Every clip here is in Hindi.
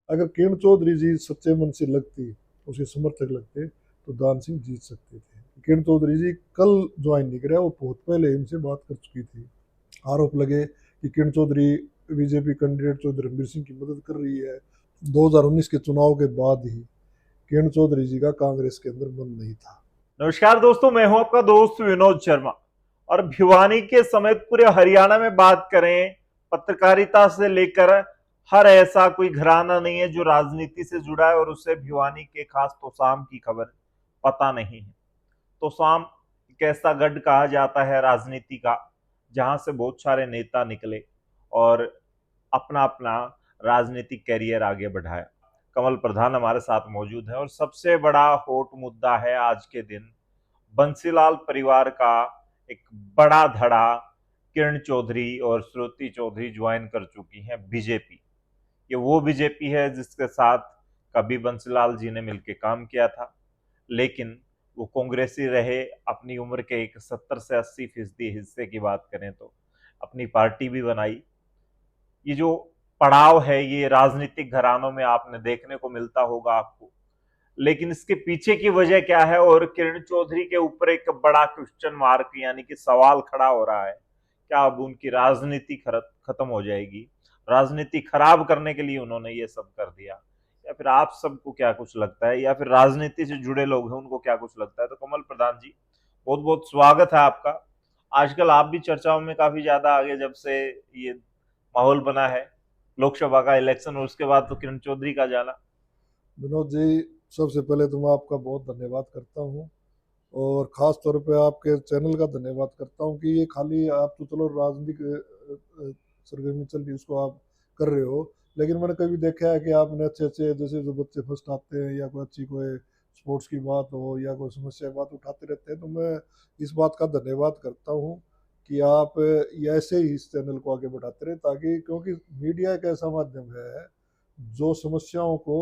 अगर किरण चौधरी जी सच्चे मन से लगती, उसके समर्थक लगते, तो दान सिंह जीत सकते थे। किरण चौधरी जी कल ज्वाइन नहीं करे, वो बहुत पहले इनसे बात कर चुकी थी। आरोप लगे कि किरण चौधरी बीजेपी कैंडिडेट चौधरी रणबीर सिंह की मदद कर रही है। 2019 के चुनाव के बाद ही किरण चौधरी जी का कांग्रेस के अंदर मन नहीं था। नमस्कार दोस्तों, मैं हूं आपका दोस्त विनोद शर्मा। और भिवानी के समेत पूरे हरियाणा में बात करें, पत्रकारिता से लेकर हर ऐसा कोई घराना नहीं है जो राजनीति से जुड़ा है और उसे भिवानी के खास तोसाम की खबर पता नहीं है। तोसाम एक ऐसा गढ़ कहा जाता है राजनीति का, जहां से बहुत सारे नेता निकले और अपना अपना राजनीतिक कैरियर आगे बढ़ाया। कमल प्रधान हमारे साथ मौजूद है और सबसे बड़ा हॉट मुद्दा है आज के दिन बंसीलाल परिवार का एक बड़ा धड़ा। किरण चौधरी और श्रुति चौधरी ज्वाइन कर चुकी हैं बीजेपी। ये वो बीजेपी है जिसके साथ कभी बंसीलाल जी ने मिलकर काम किया था, लेकिन वो कांग्रेसी रहे। अपनी उम्र के एक 70 से 80% हिस्से की बात करें तो अपनी पार्टी भी बनाई। ये जो पड़ाव है ये राजनीतिक घरानों में आपने देखने को मिलता होगा आपको, लेकिन इसके पीछे की वजह क्या है और किरण चौधरी के ऊपर एक बड़ा क्वेश्चन मार्क यानी कि सवाल खड़ा हो रहा है। क्या अब उनकी राजनीति खत्म हो जाएगी? राजनीति खराब करने के लिए उन्होंने ये सब कर दिया, या फिर आप सबको क्या कुछ लगता है, या फिर राजनीति से जुड़े लोग हैं उनको क्या कुछ लगता है? तो कमल प्रधान जी, बहुत बहुत स्वागत है आपका। आजकल आप भी चर्चाओं में काफी ज्यादा आगे, जब से ये माहौल बना है लोकसभा का इलेक्शन और उसके बाद तो किरण चौधरी का जाना। विनोद जी, सबसे पहले तो मैं आपका बहुत धन्यवाद करता हूँ, और ख़ास तौर पे आपके चैनल का धन्यवाद करता हूँ कि ये खाली आप तो चलो राजनीतिक सरगर्मी चल रही उसको आप कर रहे हो, लेकिन मैंने कभी देखा है कि आपने अच्छे अच्छे जैसे जो बच्चे फर्स्ट आते हैं या कोई अच्छी कोई स्पोर्ट्स की बात हो या कोई समस्या की बात उठाते रहते हैं, तो मैं इस बात का धन्यवाद करता हूँ कि आप ये ऐसे ही इस चैनल को आगे बढ़ाते रहे, ताकि क्योंकि मीडिया एक ऐसा माध्यम है जो समस्याओं को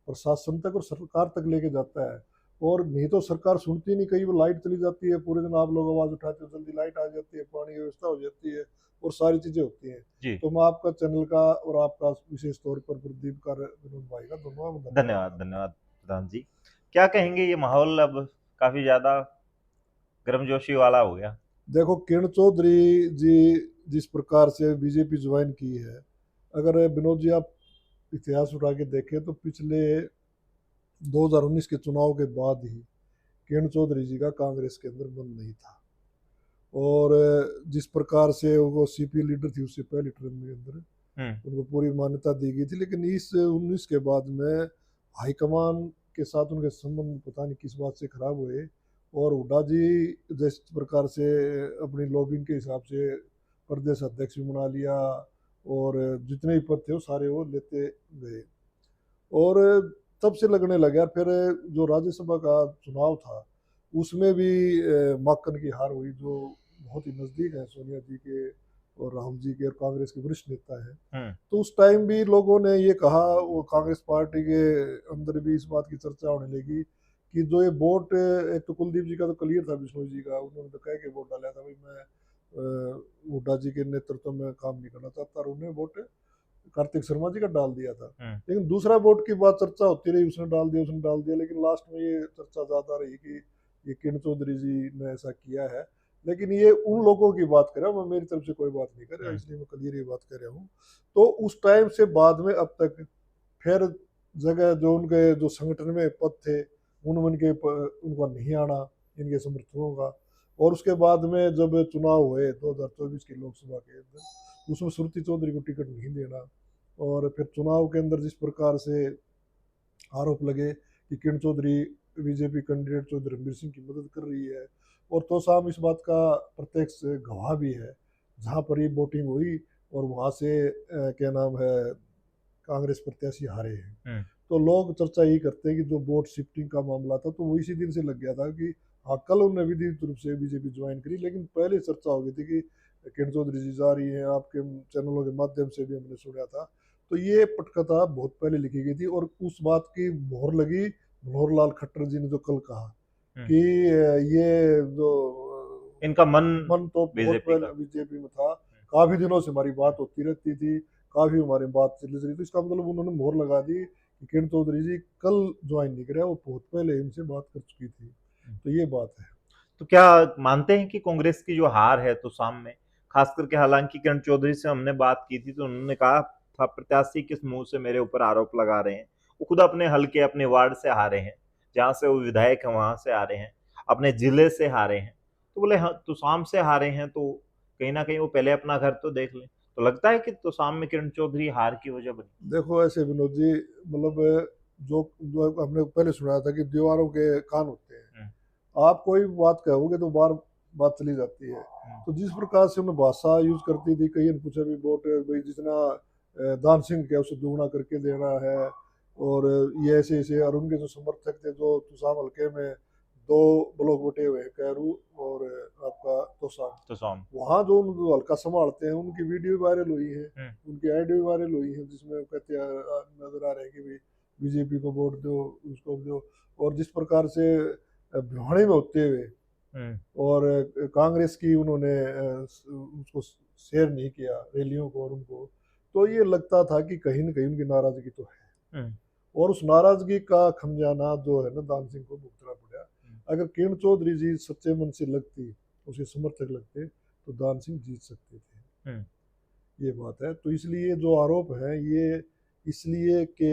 प्रशासन तक और सरकार तक लेके जाता है। और नहीं तो सरकार सुनती नहीं, कई बार लाइट चली जाती है, पूरे दिन आप लोग आवाज़ उठाते हो, जल्दी लाइट आ जाती है, पानी की व्यवस्था हो जाती है और सारी चीज़ें होती हैं। जी, तो मैं आपका चैनल का और आपका विशेष तौर पर प्रदीप का, विनोद भाई का, दोनों में धन्यवाद धन्यवाद करता हूँ। धन्यवाद प्रधान जी। क्या कहेंगे, ये माहौल अब काफी ज्यादा गर्मजोशी वाला हो गया। देखो, किरण चौधरी जी जिस प्रकार से बीजेपी ज्वाइन की है, अगर विनोद जी आप इतिहास उठा के देखें तो पिछले 2019 के चुनाव के बाद ही किरण चौधरी जी का कांग्रेस के अंदर मन नहीं था। और जिस प्रकार से वो सीपी लीडर थी उससे पहले टर्म के अंदर हम्म। उनको पूरी मान्यता दी गई थी, लेकिन इस 19 के बाद में हाईकमान के साथ उनके संबंध पता नहीं किस बात से खराब हुए, और हुड्डा जी जिस प्रकार से अपनी लॉबिंग के हिसाब से प्रदेश अध्यक्ष भी बना लिया, और जितने भी पद थे वो सारे वो लेते गए। और तब से लगने लगा। फिर जो राज्यसभा का चुनाव था उसमें भी माकन की हार हुई, जो बहुत ही नज़दीक है सोनिया जी के और राहुल जी के और कांग्रेस के वरिष्ठ नेता हैं। हम्म। तो उस टाइम भी लोगों ने ये कहा, वो कांग्रेस पार्टी के अंदर भी इस बात की चर्चा होने लगी कि जो ये वोट, एक तो कुलदीप जी का तो क्लियर था, बिश्नोई जी का उन्होंने तो कह के वोट डाला था भाई मैं हुड्डा जी के नेतृत्व में काम नहीं करना चाहता, और उन्हें वोट कार्तिक शर्मा जी का डाल दिया था। हम्म। लेकिन दूसरा वोट की बात चर्चा होती रही, उसने डाल दिया उसने डाल दिया, लेकिन लास्ट में ये चर्चा ज़्यादा रही कि ये किरण चौधरी जी ने ऐसा किया है। लेकिन ये उन लोगों की बात कर रहा हूँ, मैं मेरी तरफ से कोई बात नहीं कर रहा, हम्म। इसलिए मैं क्लियर ये बात कर रहा हूँ। तो उस टाइम से बाद में अब तक फिर जगह जो उनके जो संगठन में पद थे उनका नहीं आना इनके समर्थकों का। और उसके बाद में जब चुनाव हुए 2024 के लोकसभा के अंदर, उसमें श्रुति चौधरी को टिकट नहीं देना, और फिर चुनाव के अंदर जिस प्रकार से आरोप लगे कि किरण चौधरी बीजेपी कैंडिडेट चौधरी रणबीर सिंह की मदद कर रही है, और तोसाम इस बात का प्रत्यक्ष गवाह भी है, जहाँ पर ये वोटिंग हुई और वहाँ से क्या नाम है कांग्रेस प्रत्याशी हारे हैं। हम्म। तो लोग चर्चा यही करते हैं कि जो वोट शिफ्टिंग का मामला था तो वो इसी दिन से लग गया था कि हाँ, कल उन्होंने विधिवत रूप से बीजेपी ज्वाइन करी, लेकिन पहले चर्चा हो गई थी कि किरण चौधरी जी जा रही हैं, आपके चैनलों के माध्यम से भी हमने सुना था। तो ये पटकथा बहुत पहले लिखी गई थी, और उस बात की मोहर लगी मनोहर लाल खट्टर जी ने जो कल कहा हम्म। कि ये जो इनका मन मन तो बहुत बीजेपी पहले का। बीजेपी में था, काफी दिनों से हमारी बात होती रहती थी, काफी हमारी बात चल रही, तो इसका मतलब उन्होंने मोहर लगा दी कि किरण चौधरी जी कल ज्वाइन नहीं करे, वो बहुत पहले इनसे बात कर चुकी थी। तो ये बात है। तो क्या मानते हैं कि कांग्रेस की जो हार है तो शाम में, खास करके, हालांकि किरण चौधरी से हमने बात की थी तो उन्होंने कहा था प्रत्याशी किस मुंह से मेरे ऊपर आरोप लगा रहे हैं, वो खुद अपने हलके अपने वार्ड से हारे हैं, जहां से वो विधायक है वहां से हारे हैं, अपने जिले से हारे हैं, तो बोले हाँ तो शाम से हारे हैं तो कहीं ना कहीं वो पहले अपना घर तो देख लें। तो लगता है कि तो शाम में किरण चौधरी हार की वजह बनी। देखो ऐसे विनोद जी, मतलब जो हमने पहले सुना था कि दीवारों के कान होते हैं, आप कोई बात कहोगे तो बार बात चली जाती है। तो जिस प्रकार से उन्हें भाषा यूज करती थी, कई ने पूछा भी वोट भाई जितना दान सिंह क्या उसे दुगना करके देना है, और ये ऐसे ऐसे, और उनके जो समर्थक थे जो तुसाम हल्के में दो ब्लॉक बटे हुए हैं, कैरू और आपका तोसाम, तो शाम वहाँ जो हल्का संभालते हैं उनकी वीडियो भी वायरल हुई है, उनकी आईडी भी वायरल हुई है, जिसमें वो कहते नजर आ रहे हैं कि भाई बीजेपी को वोट दो, उसको दो। और जिस प्रकार से भिवाड़ी में होते हुए और कांग्रेस की उन्होंने उसको शेयर नहीं किया रैलियों को और उनको, तो ये लगता था कि कहीं न कहीं उनकी नाराजगी तो है, और उस नाराजगी का खमियाजा जो है ना दान सिंह को भुगतना पड़ा। अगर किरण चौधरी जी सच्चे मन से लगती, उसके समर्थक लगते, तो दान सिंह जीत सकते थे। ये बात है। तो इसलिए जो आरोप है ये इसलिए कि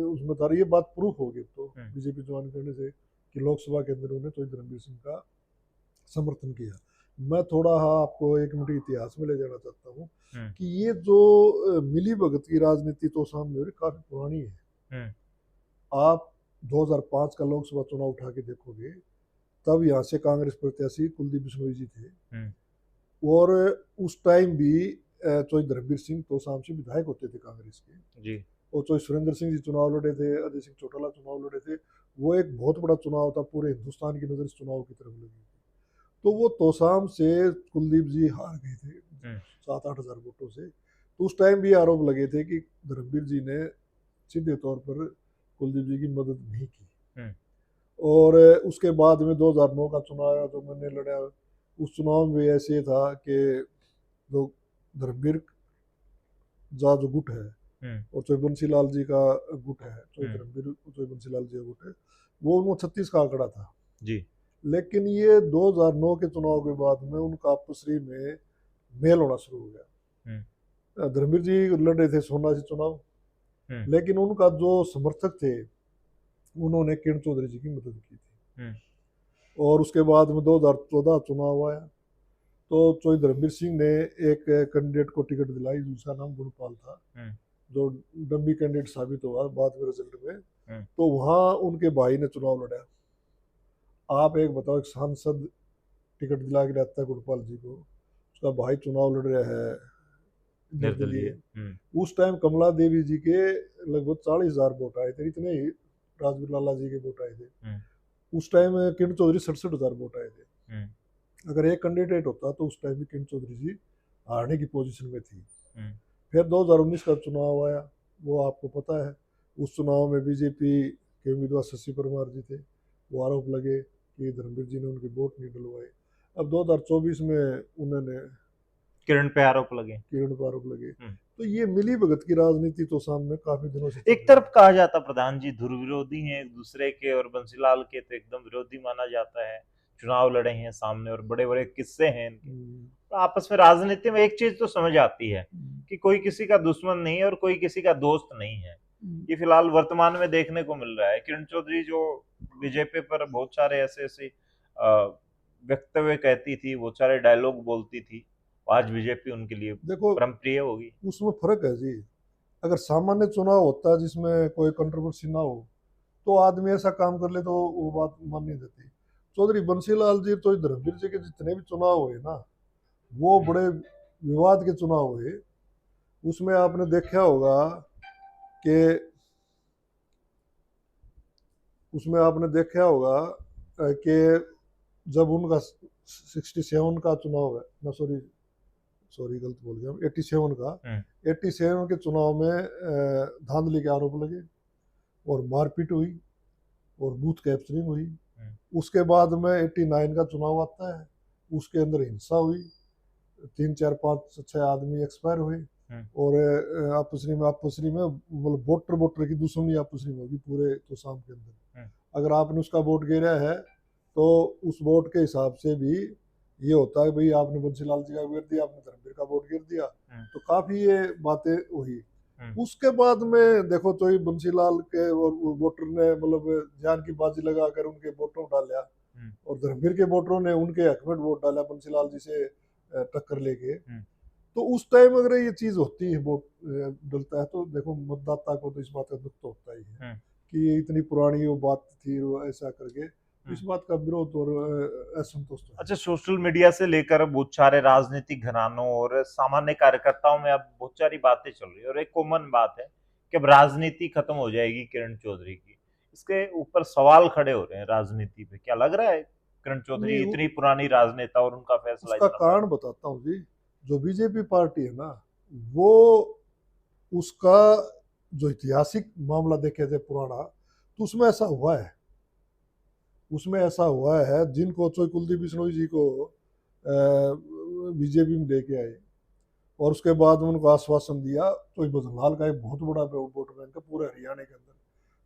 उसमें तार ये बात प्रूफ होगी तो बीजेपी ज्वाइन करने से कि लोकसभा के अंदर उन्हें तो धर्मवीर सिंह का समर्थन किया। मैं थोड़ा आपको एक मिनट इतिहास में ले जाना चाहता हूँ कि ये जो मिली भगत की राजनीति तो सामने हो रही काफी पुरानी है। आप 2005 का लोकसभा चुनाव उठा के देखोगे, तब यहाँ से कांग्रेस प्रत्याशी कुलदीप बिश्नोई जी थे, और उस टाइम भी चौधरी धर्मवीर सिंह तोसाम से विधायक होते थे कांग्रेस के जी, और चौधरी सुरेंद्र सिंह जी चुनाव लड़े थे, अजय सिंह चौटाला चुनाव लड़े थे। वो एक बहुत बड़ा चुनाव था, पूरे हिंदुस्तान की नजर इस चुनाव की तरफ लगी थी। तो वो तोसाम से कुलदीप जी हार गए थे 7-8 हज़ार वोटों से। तो उस टाइम भी आरोप लगे थे कि धर्मवीर जी ने सीधे तौर पर कुलदीप जी की मदद नहीं की। और उसके बाद में 2009 का चुनाव आया जो मैंने लड़ा, उस चुनाव में ऐसे था कि जो धर्मवीर जा जो गुट है और चौधरी बंसीलाल जी का गुट है, चौधरी धर्मवीर चौधरी बंसीलाल जी का गुट है, वो उनको 36 का आंकड़ा था जी। लेकिन ये 2009 के चुनाव के बाद में उनका आपसरी में मेल होना शुरू हो गया। धर्मवीर जी लड़ रहे थे सोना से चुनाव, लेकिन उनका जो समर्थक थे उन्होंने किरण चौधरी जी की मदद की थी। और उसके बाद में 2014 चुनाव आया तो चौधरी धर्मवीर सिंह ने एक कैंडिडेट को टिकट दिलाई जिसका नाम गुणपाल था, जो डम्बी कैंडिडेट साबित हुआ बाद में रिजल्ट में। तो वहाँ उनके भाई ने चुनाव लड़ा। आप एक बताओ, एक सांसद टिकट दिला के लाता है गुणपाल जी को, उसका भाई चुनाव लड़ रहा है निर्दलीय। उस टाइम कमला देवी जी के लगभग 40,000 वोट आए थे, इतने ही राजवीर लाला जी के वोट आए थे। उस टाइम किरण चौधरी 67,000 वोट आए थे। अगर एक कैंडिडेट होता तो उस टाइम भी किरण चौधरी जी हारने की पोजीशन में थी। फिर 2019 का चुनाव आया, वो आपको पता है। उस चुनाव में बीजेपी के उम्मीदवार शशि परमार जी थे, वो आरोप लगे कि धर्मवीर जी ने उनके वोट नहीं डलवाए। अब 2024 में उन्होंने किरण पे आरोप लगे, तो ये मिली भगत की राजनीति तो सामने काफी दिनों से एक तरफ कहा जाता प्रधान जी ध्रुव विरोधी हैं एक दूसरे के, और बंसीलाल के तो एकदम विरोधी माना जाता है, चुनाव लड़े हैं सामने और बड़े बड़े किस्से हैं इनके। तो आपस में राजनीति में एक चीज तो समझ आती है कि कोई किसी का दुश्मन नहीं है और कोई किसी का दोस्त नहीं है। ये फिलहाल वर्तमान में देखने को मिल रहा है। किरण चौधरी जो बीजेपी पर बहुत सारे ऐसे ऐसे वक्तव्य कहती थी, बहुत सारे डायलॉग बोलती थी, आज बीजेपी उनके लिए देखो परम प्रिय होगी। उसमें फर्क है जी। अगर सामान्य चुनाव होता जिसमें कोई कंट्रोवर्सी ना हो तो आदमी ऐसा काम कर ले तो वो बात मान नहीं देती। चौधरी बंसीलाल जी तो धर्मवीर जी के जितने भी चुनाव हुए ना, वो बड़े विवाद के चुनाव हुए। उसमें आपने देखा होगा कि जब उनका 67 का चुनाव है ना, सॉरी गलत बोल गया, 87 का 87 के चुनाव में धांधली के आरोप लगे और मारपीट हुई और बूथ कैप्चरिंग हुई। उसके बाद में 89 का चुनाव आता है, उसके अंदर हिंसा हुई, 3, 4, 5, 6 आदमी एक्सपायर हुए। और आपसरी में मतलब वोटर की दुश्मनी आपसरी में होगी पूरे तो शाम के अंदर। अगर आपने उसका वोट गिरा है तो उस वोट के हिसाब से भी ये होता है भाई आपने बंसीलाल जी का गिर दिया, आपने धर्मवीर का वोट गिर दिया, तो काफी ये बातें हुई। उसके बाद में देखो तो ये बंसीलाल के और वोटर ने मतलब जान की बाजी लगाकर उनके वोटों डाला और धर्मवीर के वोटरों ने उनके हक में वोट डाला बंसीलाल जी से टक्कर लेके। तो उस टाइम अगर ये चीज होती है वोट डलता है तो देखो मतदाता को तो इस बात का दुख तो होता ही है कि ये इतनी पुरानी वो बात थी वो ऐसा करके, इस बात का विरोध और असंतोष तो है। अच्छा, सोशल मीडिया से लेकर बहुत सारे राजनीतिक घरानों और सामान्य कार्यकर्ताओं में अब बहुत सारी बातें चल रही है और एक कॉमन बात है कि अब राजनीति खत्म हो जाएगी किरण चौधरी की। इसके ऊपर सवाल खड़े हो रहे हैं राजनीति पे, क्या लग रहा है किरण चौधरी इतनी पुरानी राजनेता और उनका फैसला? उसका कारण बताता हूँ जी, जो बीजेपी पार्टी है ना वो उसका जो ऐतिहासिक मामला देखे थे पुराना तो उसमें ऐसा हुआ है, जिनको चोई कुलदीप बिश्नोई जी को बीजेपी में लेके आए और उसके बाद उनको आश्वासन दिया। चोई भजनलाल का एक बहुत बड़ा वोट बैंक है पूरे हरियाणा के अंदर।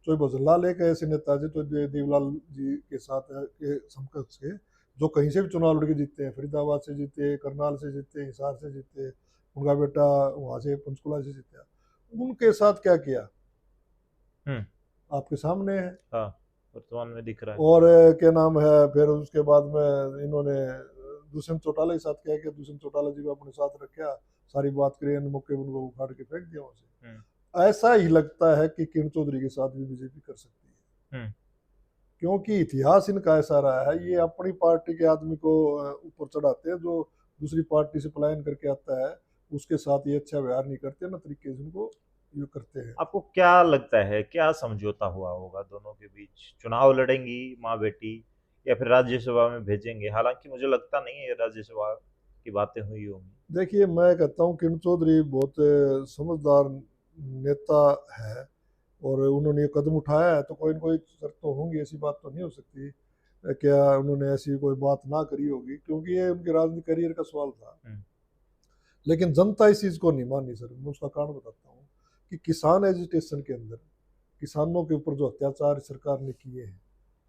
चोई भजनलाल एक ऐसे नेता जी तो देवलाल जी के साथ के समकक्ष के जो कहीं से भी चुनाव लड़के जीतते हैं, फरीदाबाद से जीते, करनाल से जीते, हिसार से जीते, उनका बेटा वहां से पंचकुला से जीता, उनके साथ क्या किया आपके सामने है। हाँ, वर्तमान में दिख रहा है। और क्या नाम है, फिर उसके बाद में इन्होंने दुष्यंत चौटाला के साथ क्या किया, दुष्यंत चौटाला जी को अपने साथ रखा, सारी बात करी, मौके उनको उखाड़ के फेंक दिया वहां से। ऐसा ही लगता है कि किरण चौधरी के साथ भी बीजेपी कर सकती है क्योंकि इतिहास इनका ऐसा रहा है, ये अपनी पार्टी के आदमी को ऊपर चढ़ाते हैं, जो दूसरी पार्टी से पलायन करके आता है उसके साथ ये अच्छा व्यवहार नहीं करते ना, तरीके से उनको ये करते हैं। आपको क्या लगता है क्या समझौता हुआ होगा दोनों के बीच? चुनाव लड़ेंगी माँ बेटी या फिर राज्यसभा में भेजेंगे? हालांकि मुझे लगता नहीं है राज्यसभा की बातें हुई होंगी। देखिए मैं कहता हूँ किरण चौधरी बहुत समझदार नेता है और उन्होंने ये कदम उठाया है तो कोई न कोई शर्त तो होंगी, ऐसी बात तो नहीं हो सकती क्या उन्होंने ऐसी कोई बात ना करी होगी, क्योंकि ये उनके राजनीतिक करियर का सवाल था। लेकिन जनता इस चीज को नहीं मानी सर। मैं उसका कारण बताता हूँ कि किसान एजुटेशन के अंदर किसानों के ऊपर जो अत्याचार सरकार ने किए हैं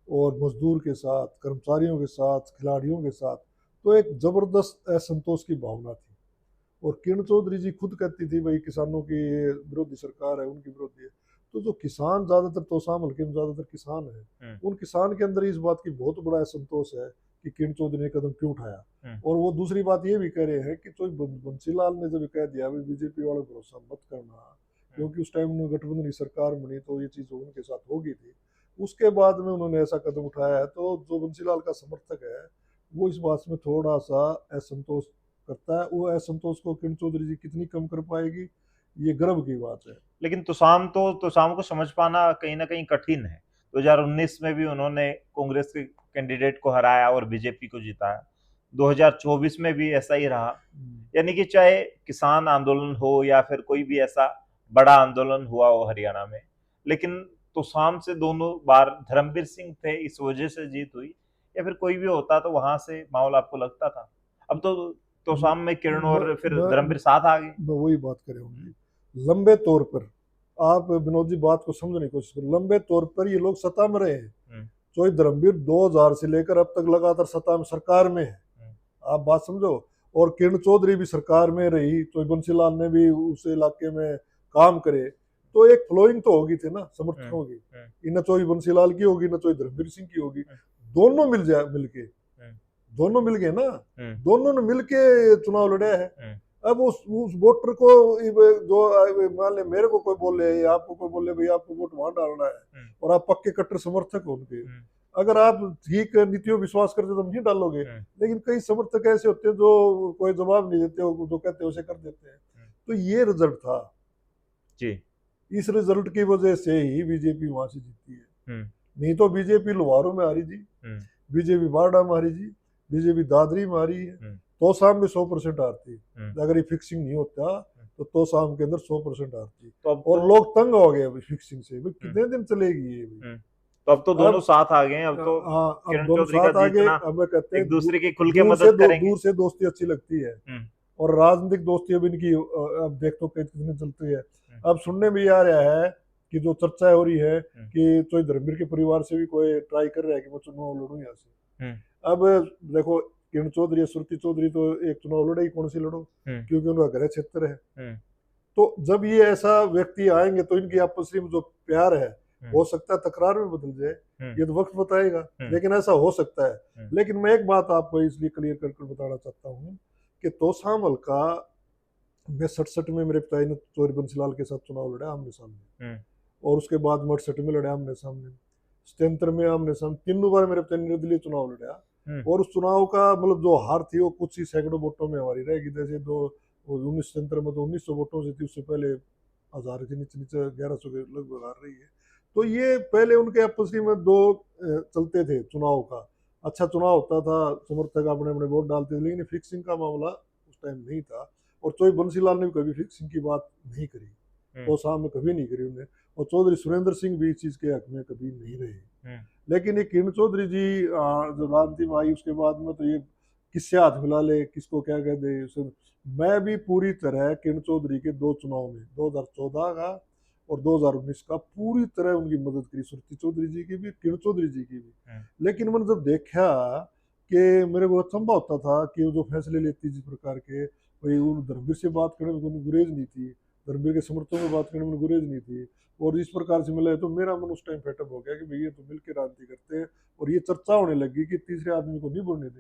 और मजदूर के साथ, कर्मचारियों के साथ, खिलाड़ियों के साथ, तो एक जबरदस्त असंतोष की भावना थी। और किरण चौधरी जी खुद कहती थी भाई किसानों की विरोधी सरकार है, उनकी विरोधी है। तो जो किसान ज्यादातर तोशाम हल्के में ज्यादातर किसान है, उन किसान के अंदर इस बात की बहुत बड़ा असंतोष है कि किरण चौधरी ने कदम क्यों उठाया। और वो दूसरी बात ये भी कह रहे हैं कि तो बंसीलाल ने जब कह दिया भाई बीजेपी वाले भरोसा मत करना, क्योंकि उस टाइम गठबंधन की सरकार बनी तो ये चीज उनके साथ होगी थी, उसके बाद में उन्होंने ऐसा कदम उठाया है। तो जो बंसीलाल का समर्थक है वो इस बात में थोड़ा सा असंतोष करता है। वो असंतोष को किरण चौधरी जी कितनी कम कर पाएगी ये गर्व की बात है। लेकिन तुसाम को समझ पाना कहीं ना कहीं कठिन है। 2019 में भी उन्होंने कांग्रेस के कैंडिडेट को हराया और बीजेपी को जिताया। 2024 में भी ऐसा ही रहा। यानी कि चाहे किसान आंदोलन हो या फिर कोई भी ऐसा बड़ा आंदोलन हुआ हो हरियाणा में, लेकिन तुसाम से दोनों बार धर्मवीर सिंह थे इस वजह से जीत हुई, या फिर कोई भी होता तो वहां से माहौल आपको लगता था? अब तो तुसाम में किरण और फिर धर्मवीर साथ आ गए। मैं वही बात कर रहा हूँ, लंबे तौर पर आप विनोद जी बात को समझने की कोशिश करो, लंबे तौर पर ये लोग सत्ता में रहे हैं। तो धर्मवीर 2000 से लेकर अब तक लगातार सत्ता में सरकार में है, आप बात समझो। और किरण चौधरी भी सरकार में रही, तो बंसीलाल ने भी उस इलाके में काम करे, तो एक फ्लोइंग तो होगी थी ना समर्थकों की, न चोई बंसीलाल की होगी न चोई धर्मवीर सिंह की होगी, दोनों मिलके दोनों मिल गए ना, दोनों ने मिलके चुनाव लड़े हैं। अब उस वोटर को जो मान ले मेरे को कोई बोले या आपको कोई बोले भाई आपको वोट वहां डालना है और आप पक्के कट्टर समर्थक हो उनके, अगर आप ठीक नीतियों विश्वास करते तो नहीं डालोगे। लेकिन कई समर्थक ऐसे होते हैं जो कोई जवाब नहीं देते, जो कहते हैं उसे कर देते हैं। तो ये रिजल्ट था जी। इस रिजल्ट की वजह से ही बीजेपी वहां से जीती है। नहीं तो बीजेपी लोहारों में हारी जी, बीजेपी बारडा में हारी जी, बीजेपी दादरी में हारी है, तोशाम में 100% हारती। अगर ये फिक्सिंग नहीं होता तो तोशाम के अंदर 100% हारती। और लोग तंग हो गए फिक्सिंग से, कितने दिन चलेगी ये। तो अब तो दोनों साथ आ गए, अब तो किरण चौधरी का जीतना अब कहते हैं एक दूसरे की खुल के मदद करेंगे। दूर से दोस्ती अच्छी लगती है, और राजनीतिक दोस्ती अब इनकी अब देख तो कितनी चलती है। अब सुनने में ये आ रहा है कि जो चर्चा हो रही है कि तो धर्मवीर के परिवार से भी कोई ट्राई कर रहा है कि मैं चुनाव लड़ूं यहाँ से। अब देखो किरण चौधरी या श्रुति चौधरी तो एक चुनाव लड़ेगी, कौन सी लड़ो, क्योंकि उनका गृह क्षेत्र है। तो जब ये ऐसा व्यक्ति आएंगे तो इनकी आपस में जो प्यार है हो सकता है तकरार में बदल जाए, ये तो वक्त बताएगा, लेकिन ऐसा हो सकता है। लेकिन मैं एक बात आपको इसलिए क्लियर कर बताना चाहता हूँ कि तोशामल का मैं 67 में मेरे पिताजी ने चौधरी बंसीलाल के साथ चुनाव लड़ा आमने सामने, और उसके बाद 68 में लड़े आमने सामने, 77 में आमने सामने, तीनों बार मेरे पिताजी ने निर्दलीय चुनाव लड़ा। और उस चुनाव का मतलब जो हार थी वो कुछ ही सैकड़ों वोटों में हमारी रहेगी। जैसे 1977 में तो 1900 वोटों से थी, उससे पहले हजार के नीचे नीचे 1100 के लगभग हार रही है। तो ये पहले उनके आपसी में दो चलते थे चुनाव का, अच्छा चुनाव होता था, समर्थक अपने अपने वोट डालते थे, लेकिन फिक्सिंग का मामला उस टाइम नहीं था। और चौधरी बंसीलाल ने भी कभी फिक्सिंग की बात नहीं करी, तो सामने कभी नहीं करी उन्हें, और चौधरी सुरेंद्र सिंह भी इस चीज के हक में कभी नहीं रहे। लेकिन ये किरण चौधरी जी जो राजनीति में आई उसके बाद में तो ये किससे हाथ मिला ले, किसको क्या कह दे। मैं भी पूरी तरह किरण चौधरी के दो चुनाव में 2014 का और 2019 का पूरी तरह उनकी मदद करी, श्रुति चौधरी जी की भी, किरण चौधरी जी की भी। लेकिन मैंने जब देखा कि मेरे को अचंभा होता था कि वो जो फैसले लेती जिस प्रकार के, भाई उन धर्मवीर से बात करने में कोई गुरेज नहीं थी, धर्मवीर के समर्थकों में बात करने में गुरेज नहीं थी, और इस प्रकार से मिला है, तो मेरा मन उस टाइम फेटअप हो गया कि भैया तो मिलकर राजनीति करते हैं। और ये चर्चा होने लगी कि तीसरे आदमी को नहीं बोलने देंगे।